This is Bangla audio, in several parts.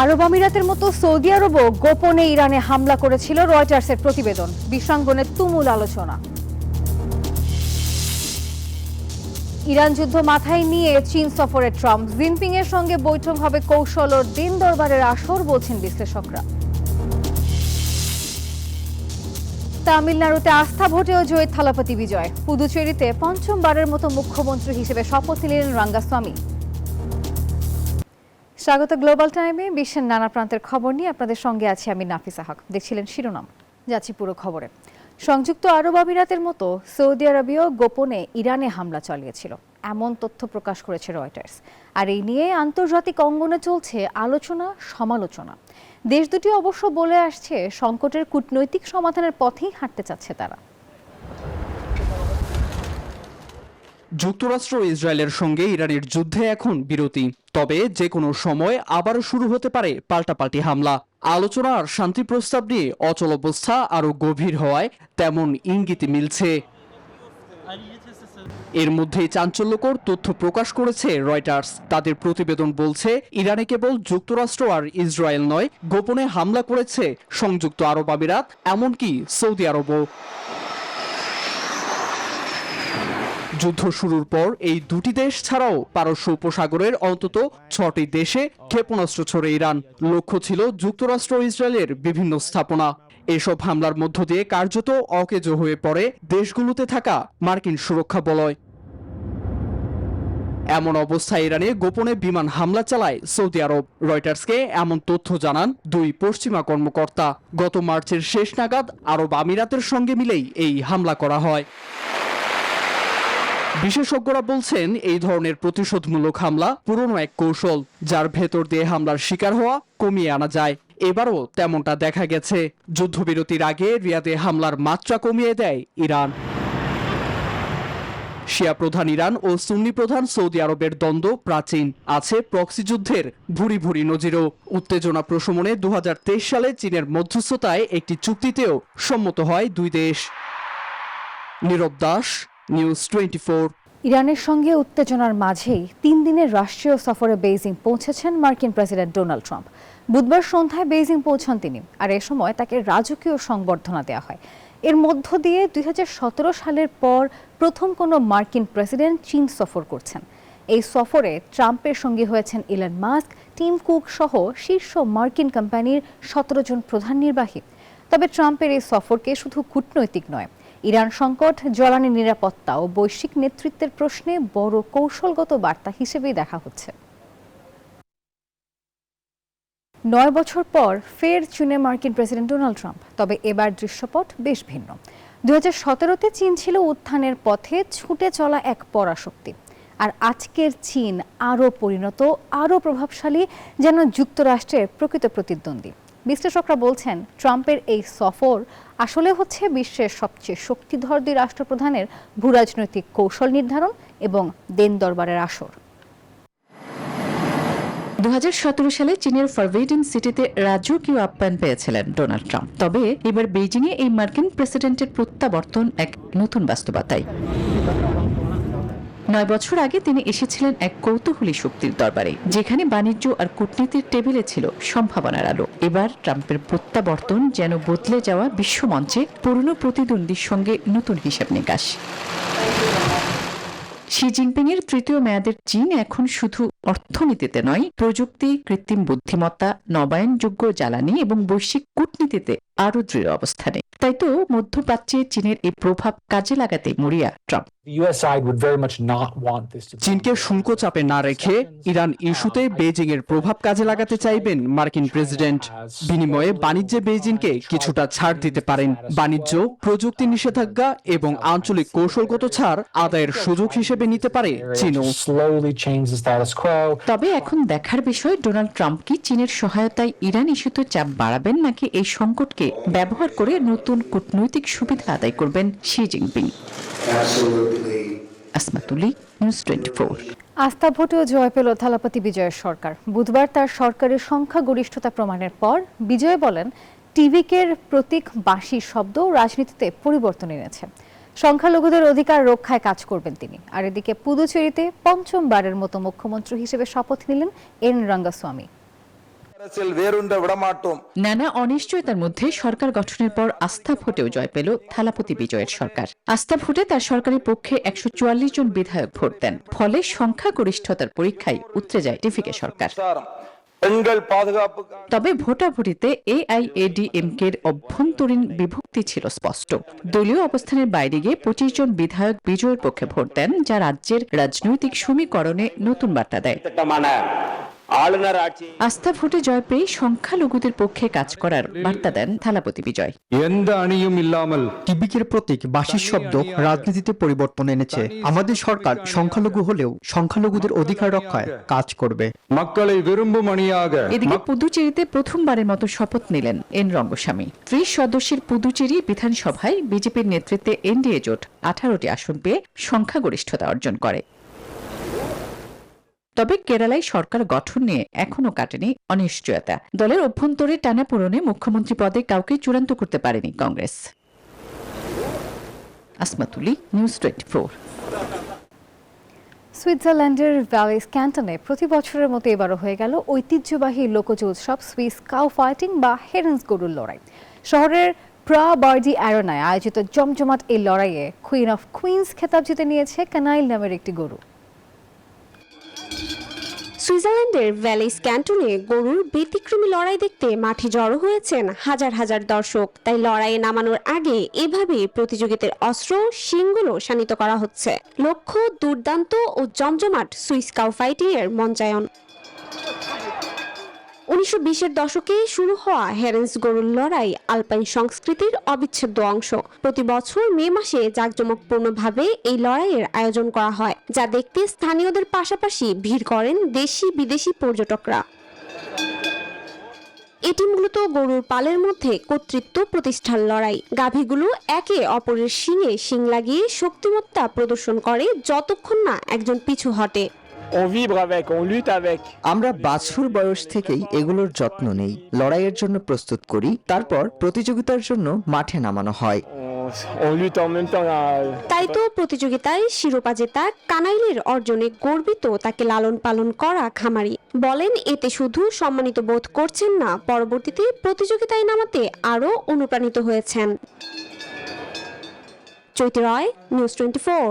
আরব আমিরাতের মতো সৌদি আরবও গোপনে ইরানে হামলা করেছিল, রয়টার্সের প্রতিবেদন। বিষাঙ্গনে তুমুল আলোচনা। ইরান যুদ্ধ মাথায় নিয়ে চীন সফরে ট্রাম্প, জিনপিং এর সঙ্গে বৈঠক হবে কৌশল ও দিন দরবারের আসর, বলছেন বিশ্লেষকরা। তামিলনাড়ুতে আস্থা ভোটেও জয়ী থালাপতি বিজয়। পুদুচেরিতে পঞ্চমবারের মতো মুখ্যমন্ত্রী হিসেবে শপথ নিলেন রাঙ্গাস্বামী। স্বাগত গ্লোবাল টাইমে। বিশ্বের নানা প্রান্তের খবর নিয়ে আপনাদের সঙ্গে আছি আমি নাফিসা হক। দেখছিলেন শিরোনাম, যাচ্ছি পুরো খবরে। সংযুক্ত আরব আমিরাতের মতো সৌদি আরবেও গোপনে ইরানে হামলা চালিয়েছিল, এমন তথ্য প্রকাশ করেছে রয়টার্স। আর এই নিয়ে আন্তর্জাতিক অঙ্গনে চলছে আলোচনা সমালোচনা। দেশ দুটি অবশ্য বলে আসছে সংকটের কূটনৈতিক সমাধানের পথেই হাঁটতে চাচ্ছে তারা। যুক্তরাষ্ট্র ও ইসরায়েলের সঙ্গে ইরানের যুদ্ধে এখন বিরতি, তবে যে কোনো সময় আবারও শুরু হতে পারে পাল্টাপাল্টি হামলা। আলোচনা আর শান্তি প্রস্তাব নিয়ে অচল অবস্থা আরও গভীর হওয়ায় তেমন ইঙ্গিতই মিলছে। এর মধ্যেই চাঞ্চল্যকর তথ্য প্রকাশ করেছে রয়টার্স। তাদের প্রতিবেদন বলছে, ইরানে কেবল যুক্তরাষ্ট্র আর ইসরায়েল নয়, গোপনে হামলা করেছে সংযুক্ত আরব আমিরাত, এমনকি সৌদি আরবও। যুদ্ধ শুরুর পর এই দুটি দেশ ছাড়াও পারস্য উপসাগরের অন্তত 6টি দেশে ক্ষেপণাস্ত্র ছড়ে ইরান। লক্ষ্য ছিল যুক্তরাষ্ট্র ও ইসরায়েলের বিভিন্ন স্থাপনা। এসব হামলার মধ্য দিয়ে কার্যত অকেজো হয়ে পড়ে দেশগুলোতে থাকা মার্কিন সুরক্ষা বলয়। এমন অবস্থায় ইরানে গোপনে বিমান হামলা চালায় সৌদি আরব। রয়টার্সকে এমন তথ্য জানান দুই পশ্চিমা কর্মকর্তা। গত মার্চের শেষ নাগাদ আরব আমিরাতের সঙ্গে মিলেই এই হামলা করা হয়। বিশেষজ্ঞরা বলছেন, এই ধরনের প্রতিশোধমূলক হামলা পুরনো এক কৌশল, যার ভেতর দিয়ে হামলার শিকার হওয়া কমিয়ে আনা যায়। এবারও তেমনটা দেখা গেছে। যুদ্ধবিরতির আগে রিয়াদে হামলার মাত্রা কমিয়ে দেয় ইরান। শিয়া প্রধান ইরান ও সুন্নি প্রধান সৌদি আরবের দ্বন্দ্ব প্রাচীন, আছে প্রক্সি যুদ্ধের ভুরি ভুরি নজিরও। উত্তেজনা প্রশমনে 2023 সালে চীনের মধ্যস্থতায় একটি চুক্তিতেও সম্মত হয় দুই দেশ। নীরব দাস, নিউজ 24। ইরানের সঙ্গে উত্তেজনার মাঝেই 3 দিনের রাষ্ট্রীয় সফরে বেইজিং পৌঁছেছেন মার্কিন প্রেসিডেন্ট ডোনাল্ড ট্রাম্প। বুধবার সন্ধ্যায় বেইজিং পৌঁছান তিনি, আর এ সময় তাকে রাজকীয় সংবর্ধনা দেওয়া হয়। এর মধ্য দিয়ে 2017 সালের পর প্রথম কোনো মার্কিন প্রেসিডেন্ট চীন সফর করছেন। এই সফরে ট্রাম্পের সঙ্গী হয়েছেন ইলন মাস্ক, টিম কুক সহ শীর্ষ মার্কিন কোম্পানির 17 জন প্রধান নির্বাহী। তবে ট্রাম্পের এই সফরকে শুধু কূটনৈতিক নয়, ইরান সংকট, জ্বালানি নিরাপত্তা ও বৈশ্বিক নেতৃত্বের প্রশ্নে বড় কৌশলগত বার্তা হিসেবেই দেখা হচ্ছে। 9 বছর পর ফের চীনে মার্কিন প্রেসিডেন্ট ডোনাল্ড ট্রাম্প। তবে এবার দৃশ্যপট বেশ ভিন্ন। 2017-তে চীন ছিল উত্থানের পথে ছুটে চলা এক পরাশক্তি, আর আজকের চীন আরও পরিণত, আরও প্রভাবশালী, যেন যুক্তরাষ্ট্রের প্রকৃত প্রতিদ্বন্দ্বী। বিশ্লেষকরা বলছেন, ট্রাম্পের এই সফর আসলে হচ্ছে বিশ্বের সবচেয়ে শক্তিধর দুই রাষ্ট্রপ্রধানের ভূরাজনৈতিক কৌশল নির্ধারণ এবং দেন দরবারের আসর। 2017 সালে চীনের ফরবিডেন সিটিতে রাজকীয় আপ্যায়ন পেয়েছিলেন ডোনাল্ড ট্রাম্প। তবে এবার বেইজিংয়ে এই মার্কিন প্রেসিডেন্টের প্রত্যাবর্তন এক নতুন বাস্তবতায়। 9 বছর আগে তিনি এসেছিলেন এক কৌতূহলী শক্তির দরবারে, যেখানে বাণিজ্য আর কূটনীতির টেবিলে ছিল সম্ভাবনার আলো। এবার ট্রাম্পের প্রত্যাবর্তন যেন বদলে যাওয়া বিশ্বমঞ্চে পুরনো প্রতিদ্বন্দ্বীর সঙ্গে নতুন হিসাব নিকাশ। শি জিনপিং এর তৃতীয় মেয়াদের চীন এখন শুধু অর্থনীতিতে নয়, প্রযুক্তি, কৃত্রিম বুদ্ধিমত্তা, নবায়নযোগ্য জ্বালানি এবং বৈশ্বিক কূটনীতিতে আরও দৃঢ় অবস্থানে। তাই তো মধ্যপ্রাচ্যে চীনের এই প্রভাব কাজে লাগাতে মরিয়া ট্রাম্প। চীনকে শুল্ক চাপে না রেখে ইরান ইস্যুতে বেইজিং এর প্রভাব কাজে লাগাতে চাইবেন মার্কিন প্রেসিডেন্ট। বিনিময়ে বাণিজ্যে বেইজিংকে কিছুটা ছাড় দিতে পারেন। বাণিজ্য, প্রযুক্তি নিষেধাজ্ঞা এবং আঞ্চলিক কৌশলগত ছাড় আদায়ের সুযোগ হিসেবে নিতে পারে চীনও। তবে এখন দেখার বিষয়, ডোনাল্ড ট্রাম্প কি চীনের সহায়তায় ইরান ইস্যুতে চাপ বাড়াবেন, নাকি এই সংকটকে ব্যবহার করে নতুন কূটনৈতিক সুবিধা আদায় করবেন শি জিনপিং। আসমাতুলি, নিউজ 24। আস্থা ভোটেও জয় পেল থালাপতি বিজয়ের সরকার। বুধবার তার সরকারের সংখ্যাগরিষ্ঠতা প্রমাণের পর বিজয় বলেন, টিভিকের প্রতীক বাঁশির শব্দ রাজনীতিতে পরিবর্তন এনেছে। সংখ্যালঘুদের অধিকার রক্ষায় কাজ করবেন তিনি। আর এদিকে পুদুচেরিতে পঞ্চমবারের মতো মুখ্যমন্ত্রী হিসেবে শপথ নিলেন এন রাঙ্গাস্বামী। নানা অনিশ্চয়তার মধ্যে সরকার গঠনের পর আস্থা ভোটেও জয় পেল থালাপতি বিজয়ের সরকার। আস্থা ভোটে তার সরকারের পক্ষে 144 জন বিধায়ক ভোট দেন। ফলে সংখ্যাগরিষ্ঠতার পরীক্ষায় উতরে যায় টিভিকে সরকার। তবে ভোটাভুটিতে এআইএডিএমকের অভ্যন্তরীণ বিভক্তি ছিল স্পষ্ট। দলীয় অবস্থানের বাইরে গিয়ে 25 জন বিধায়ক বিজয়ের পক্ষে ভোট দেন, যা রাজ্যের রাজনৈতিক সমীকরণে নতুন বার্তা দেয়। আস্থা ভোটে জয় পেয়ে সংখ্যালঘুদের পক্ষে কাজ করার বার্তা দেন থালাপতি বিজয়। টিবিকের প্রতীক বাঁশির শব্দ রাজনীতিতে পরিবর্তন এনেছে। আমাদের সরকার সংখ্যালঘু হলেও সংখ্যালঘুদের অধিকার রক্ষায় কাজ করবে। এদিকে পুদুচেরিতে প্রথমবারের মতো শপথ নিলেন এন রঙ্গস্বামী। 30 সদস্যের পুদুচেরি বিধানসভায় বিজেপির নেতৃত্বে এনডিএ জোট 18টি আসন পেয়ে সংখ্যাগরিষ্ঠতা অর্জন করে। তবে কেরালায় সরকার গঠন নিয়ে এখনো কাটেনি অনিশ্চয়তা। দলের অভ্যন্তরে টানাপোড়েনে মুখ্যমন্ত্রী পদে কাউকে চূড়ান্ত করতে পারেনি কংগ্রেস। আসমাতুলি, নিউজ 24। সুইজারল্যান্ডের ভ্যালিস ক্যান্টনে প্রতি বছরের মতো এবারও হয়ে গেল ঐতিহ্যবাহী লোকজ উৎসব সুইস কাউ ফাইটিং বা হেরেন্স গরুর লড়াই। শহরের প্রাবার্ডি অ্যারেনায় আয়োজিত জমজমাট এই লড়াইয়ে কুইন অফ কুইন্স খেতাব জিতে নিয়েছে কানাইল নামের একটি গরু। সুইজারল্যান্ডের ভ্যালিস ক্যান্টনে গরুর ব্যতিক্রমী লড়াই দেখতে মাঠে জড়ো হয়েছেন হাজার হাজার দর্শক। তাই লড়াইয়ে নামানোর আগে এভাবে প্রতিযোগিতার অস্ত্র শিংগুলো শানিত করা হচ্ছে। লক্ষ্য দুর্দান্ত ও জমজমাট সুইস কাউ ফাইটিং এর মঞ্চায়ন। 1920-এর দশকে শুরু হওয়া হেরেন্স গরুর লড়াই আলপাইন সংস্কৃতির অবিচ্ছেদ্য অংশ। প্রতি বছর মে মাসে জাঁকজমকপূর্ণভাবে এই লড়াইয়ের আয়োজন করা হয়, যা দেখতে স্থানীয়দের পাশাপাশি ভিড় করেন দেশি বিদেশি পর্যটকরা। এটি মূলত গরুর পালের মধ্যে কর্তৃত্ব প্রতিষ্ঠার লড়াই। গাভীগুলো একে অপরের শিঙে শিং লাগিয়ে শক্তিমত্তা প্রদর্শন করে যতক্ষণ না একজন পিছু হটে। আমরা বাছুর বয়স থেকেই এগুলোর যত্ন নেই, লড়াইয়ের জন্য প্রস্তুত করি, তারপর প্রতিযোগিতার জন্য মাঠে নামানো হয়। তাই তো প্রতিযোগিতায় শিরোপা জেতা কানাইলের অর্জনে গর্বিত তাকে লালন পালন করা খামারি। বলেন এতে শুধু সম্মানিত বোধ করছেন না, পরবর্তীতে প্রতিযোগিতায় নামাতে আরও অনুপ্রাণিত হয়েছেন। চৈতি রয়, নিউজ 24।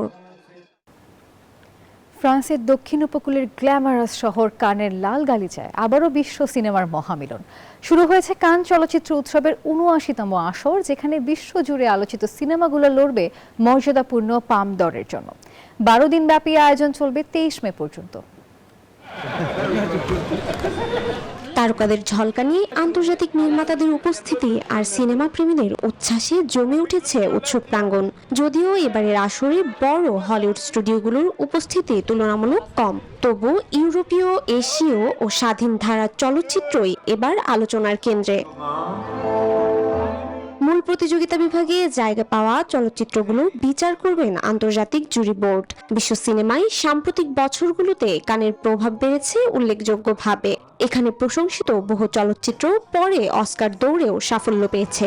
ফ্রান্সের দক্ষিণ উপকূলের গ্ল্যামারাস শহর কানের লাল গালিচায় আবারও বিশ্ব সিনেমার মহামিলন। শুরু হয়েছে কান চলচ্চিত্র উৎসবের ৭৯তম আসর, যেখানে বিশ্বজুড়ে আলোচিত সিনেমাগুলো লড়বে মর্যাদাপূর্ণ পাম দরের জন্য। 12 দিনব্যাপী আয়োজন চলবে 23 মে পর্যন্ত। তারকাদের ঝলকানি, আন্তর্জাতিক নির্মাতাদের উপস্থিতি আর সিনেমা প্রেমীদের উচ্ছ্বাসে জমে উঠেছে উৎসব প্রাঙ্গণ। যদিও এবারের আসরে বড় হলিউড স্টুডিওগুলোর উপস্থিতি তুলনামূলক কম, তবু ইউরোপীয়, এশীয় ও স্বাধীন ধারার চলচ্চিত্রই এবার আলোচনার কেন্দ্রে। মূল প্রতিযোগিতা বিভাগে জায়গা পাওয়া চলচ্চিত্রগুলো বিচার করবেন আন্তর্জাতিক জুরি বোর্ড। বিশ্ব সিনেমায় সাম্প্রতিক বছরগুলোতে কানের প্রভাব বেড়েছে উল্লেখযোগ্যভাবে। এখানে প্রশংসিত বহু চলচ্চিত্র পরে অস্কার দৌড়েও সাফল্য পেয়েছে।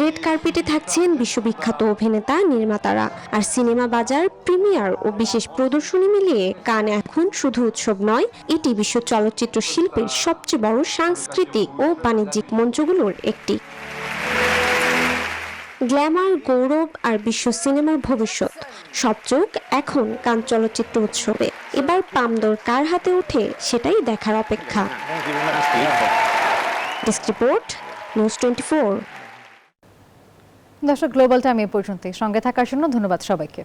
রেড কার্পেটে থাকছেন বিশ্ববিখ্যাত অভিনেতা, নির্মাতারা, আর সিনেমা বাজার, প্রিমিয়ার ও বিশেষ প্রদর্শনী মিলিয়ে কান এখন শুধু উৎসব নয়, এটি বিশ্ব চলচ্চিত্র শিল্পের সবচেয়ে বড় সাংস্কৃতিক ও বাণিজ্যিক মঞ্চগুলোর একটি। গ্ল্যামার, গৌরব আর বিশ্ব সিনেমার ভবিষ্যৎ, সব চোখ এখন কান চলচ্চিত্র উৎসবে। এবার পামদর কার হাতে ওঠে সেটাই দেখার অপেক্ষা। Desk report, news 24। দর্শক, গ্লোবাল টাইম এ পর্যন্তই। সঙ্গে থাকার জন্য ধন্যবাদ সবাইকে।